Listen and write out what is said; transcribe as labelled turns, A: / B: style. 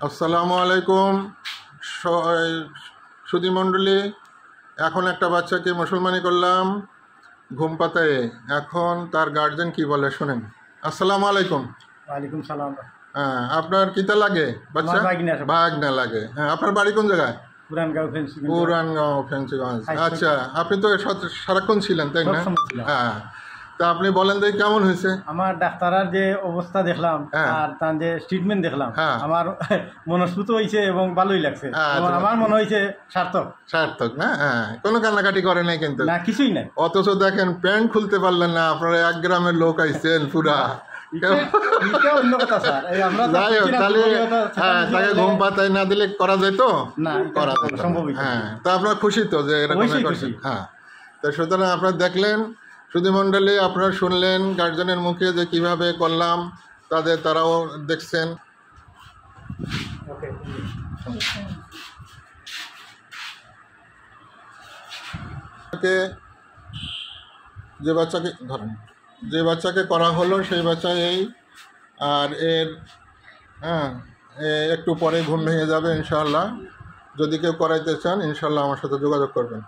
A: আসসালামু আলাইকুম সুধীমণ্ডলী। এখন একটা বাচ্চাকে মুসলমানি করলাম ঘুম পাতায়। এখন তার গার্জেন কি বলে শুনেন। আসসালামু আলাইকুম।
B: ওয়ালাইকুম সালাম।
A: হ্যাঁ, আপনার কিতা লাগে বাচ্চা? ভাগনা লাগে। হ্যাঁ, আপনার বাড়ি কোন জায়গায়? পুরানগাঁও ফেন্সিগঞ্জ। আচ্ছা, আপনি তো সারাক্ষণ ছিলেন তাই না? হ্যাঁ, তা আপনি বলেন যে কেমন হয়েছে?
B: আমার ডাক্তারের যে অবস্থা দেখলাম আর তার যে ট্রিটমেন্ট দেখলাম, আমার মনস্ফূত হয়েছে এবং ভালোই লাগছে। আমার মনে হয়েছে সার্থক
A: না? হ্যাঁ, কোনো কান্নাকাটি করে নাই কিন্তু?
B: না, কিছুই নাই।
A: অথচ দেখেন প্যান্ট খুলতে পারলেন না, আপনারা এক গ্রামের লোক আইছেন পুরা। তাকে ঘুম পাতায় না দিলে করা যেত না? করা যেত। হ্যাঁ, তা আপনার খুশি তো যে এরকম? হ্যাঁ, তো সুতরাং আপনারা দেখলেন সুধীমণ্ডলী, আপনারা শুনলেন গার্জেনের মুখে যে কিভাবে করলাম, তারাও দেখছেন। যে বাচ্চাকে ধরেন, যে বাচ্চাকে করা হলো সেই বাচ্চা এই, আর এর একটু পরে ঘুম ভেঙে যাবে ইনশাআল্লাহ। যদি কেউ করাইতে চান ইনশাআল্লাহ আমার সাথে যোগাযোগ করবেন।